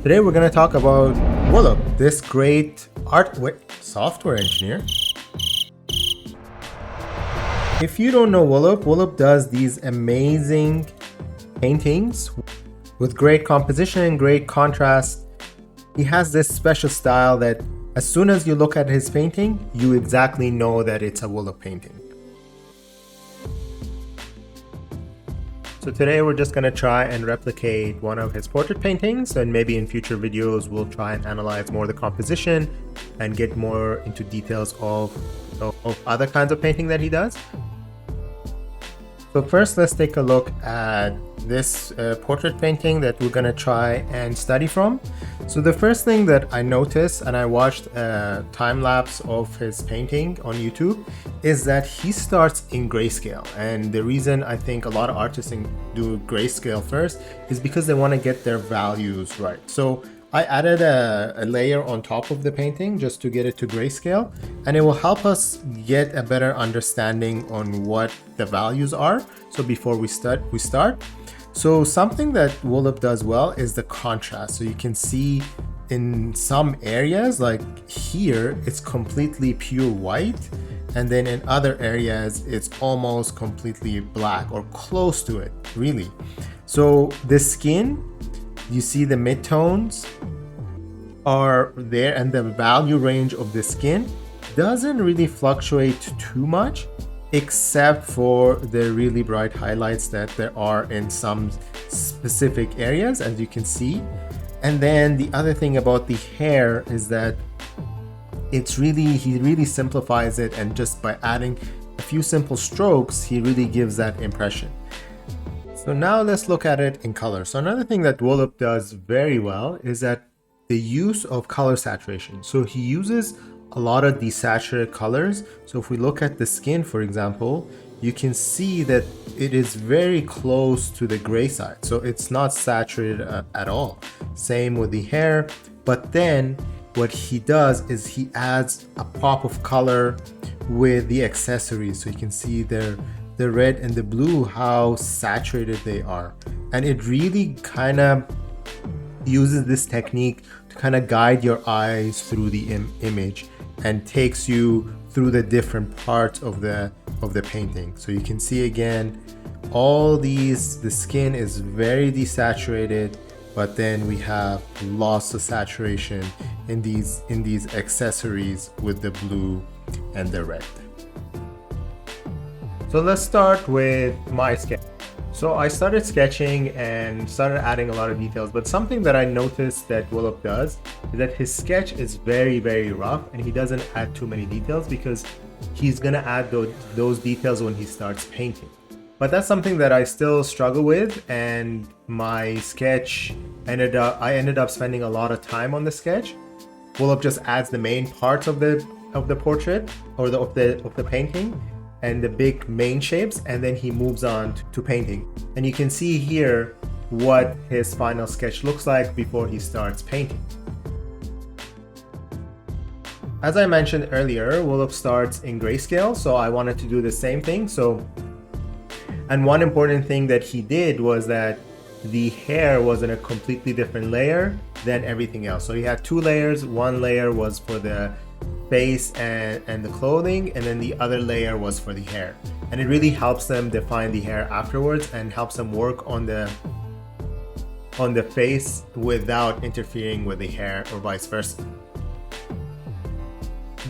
Today we're going to talk about WLOP, this great software engineer. If you don't know WLOP does these amazing paintings with great composition, great contrast. He has this special style that as soon as you look at his painting, you exactly know that it's a WLOP painting. So today we're just going to try and replicate one of his portrait paintings, and maybe in future videos we'll try and analyze more the composition and get more into details of other kinds of painting that he does. So first let's take a look at this portrait painting that we're going to try and study from. So the first thing that I noticed, and I watched a time lapse of his painting on YouTube, is that he starts in grayscale. And the reason I think a lot of artists do grayscale first is because they want to get their values right. So I added a layer on top of the painting just to get it to grayscale, and it will help us get a better understanding on what the values are. So before we start. So something that WLOP does well is the contrast. So you can see in some areas, like here, it's completely pure white. And then in other areas, it's almost completely black or close to it, really. So the skin, you see the midtones are there, and the value range of the skin doesn't really fluctuate too much, except for the really bright highlights that there are in some specific areas, as you can see. And then the other thing about the hair is that he really simplifies it, and just by adding a few simple strokes, he really gives that impression. So now let's look at it in color. So another thing that WLOP does very well is that the use of color saturation. So he uses a lot of desaturated colors. So if we look at the skin, for example, you can see that it is very close to the gray side. So it's not saturated at all. Same with the hair. But then what he does is he adds a pop of color with the accessories. So you can see the red and the blue, how saturated they are. And it really kind of uses this technique to kind of guide your eyes through the image and takes you through the different parts of the painting. So you can see again, all these, the skin is very desaturated, but then we have lots of saturation in these accessories with the blue and the red. So let's start with my sketch. So I started sketching and started adding a lot of details, but something that I noticed that WLOP does is that his sketch is very, very rough, and he doesn't add too many details because he's gonna add those details when he starts painting. But that's something that I still struggle with, and my sketch I ended up spending a lot of time on the sketch. WLOP just adds the main parts of the portrait or of the painting and the big main shapes, and then he moves on to painting. And you can see here what his final sketch looks like before he starts painting. As I mentioned earlier, WLOP starts in grayscale, so I wanted to do the same thing. And one important thing that he did was that the hair was in a completely different layer than everything else. So he had two layers. One layer was for the face and the clothing, and then the other layer was for the hair. And it really helps them define the hair afterwards and helps them work on the face without interfering with the hair or vice versa.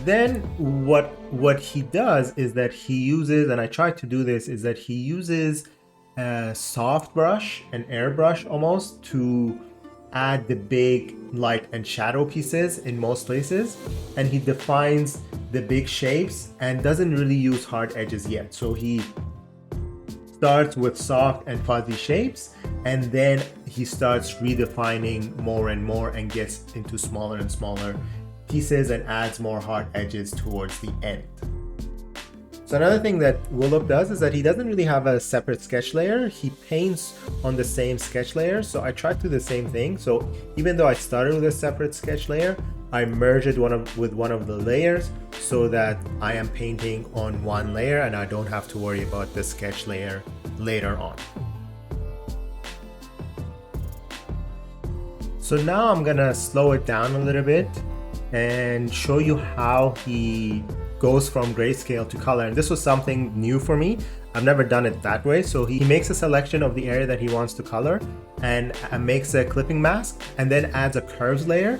Then what he does is that he uses, and I tried to do this, is that he uses a soft brush, an airbrush almost, to add the big light and shadow pieces in most places, and he defines the big shapes and doesn't really use hard edges yet. So he starts with soft and fuzzy shapes, and then he starts redefining more and more and gets into smaller and smaller pieces and adds more hard edges towards the end. So another thing that WLOP does is that he doesn't really have a separate sketch layer. He paints on the same sketch layer. So I tried to do the same thing. So even though I started with a separate sketch layer, I merged it with one of the layers so that I am painting on one layer and I don't have to worry about the sketch layer later on. So now I'm gonna slow it down a little bit and show you how he goes from grayscale to color. And this was something new for me. I've never done it that way. So he makes a selection of the area that he wants to color and makes a clipping mask and then adds a curves layer.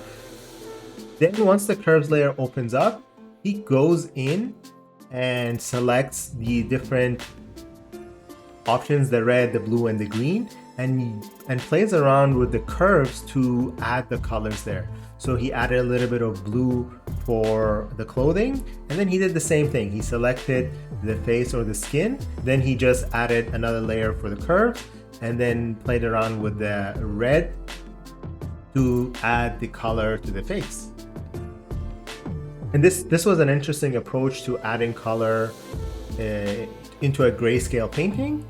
Then once the curves layer opens up, he goes in and selects the different options, the red, the blue, and the green, and plays around with the curves to add the colors there. So he added a little bit of blue for the clothing, and then he did the same thing. He selected the face or the skin, then he just added another layer for the curves, and then played around with the red to add the color to the face. And this was an interesting approach to adding color into a grayscale painting.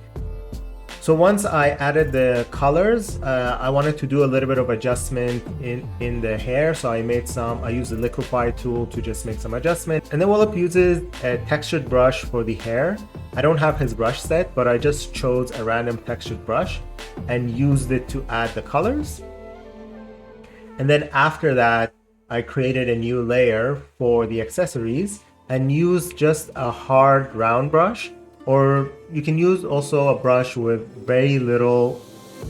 So once I added the colors, I wanted to do a little bit of adjustment in the hair. So I used the liquify tool to just make some adjustment. And then WLOP uses a textured brush for the hair. I don't have his brush set, but I just chose a random textured brush and used it to add the colors. And then after that, I created a new layer for the accessories and used just a hard round brush, or you can use also a brush with very little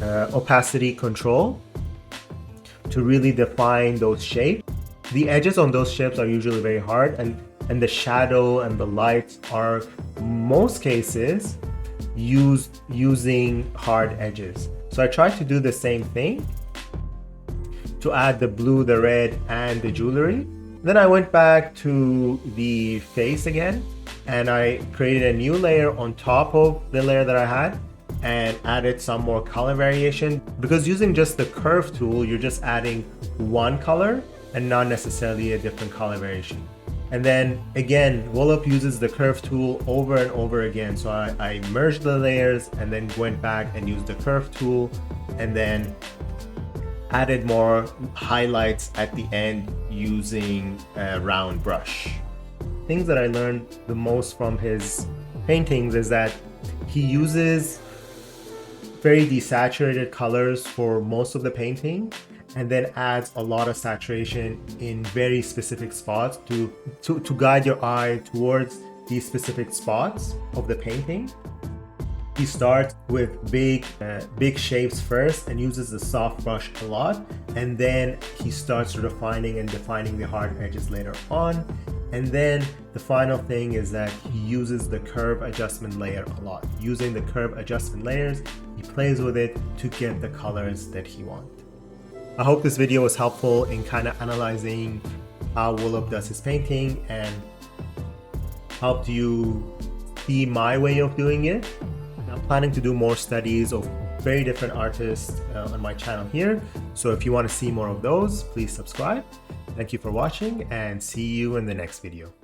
opacity control to really define those shapes. The edges on those shapes are usually very hard, and the shadow and the lights are most cases using hard edges. So I tried to do the same thing to add the blue, the red, and the jewelry. Then I went back to the face again, and I created a new layer on top of the layer that I had and added some more color variation. Because using just the curve tool, you're just adding one color and not necessarily a different color variation. And then again, WLOP uses the curve tool over and over again. So I merged the layers and then went back and used the curve tool and then added more highlights at the end using a round brush. Things that I learned the most from his paintings is that he uses very desaturated colors for most of the painting and then adds a lot of saturation in very specific spots to guide your eye towards these specific spots of the painting. He starts with big shapes first and uses the soft brush a lot, and then he starts refining and defining the hard edges later on. And then the final thing is that he uses the curve adjustment layer a lot. Using the curve adjustment layers, he plays with it to get the colors that he wants. I hope this video was helpful in kind of analyzing how WLOP does his painting and helped you see my way of doing it. I'm planning to do more studies of very different artists on my channel here. So if you want to see more of those, please subscribe. Thank you for watching and see you in the next video.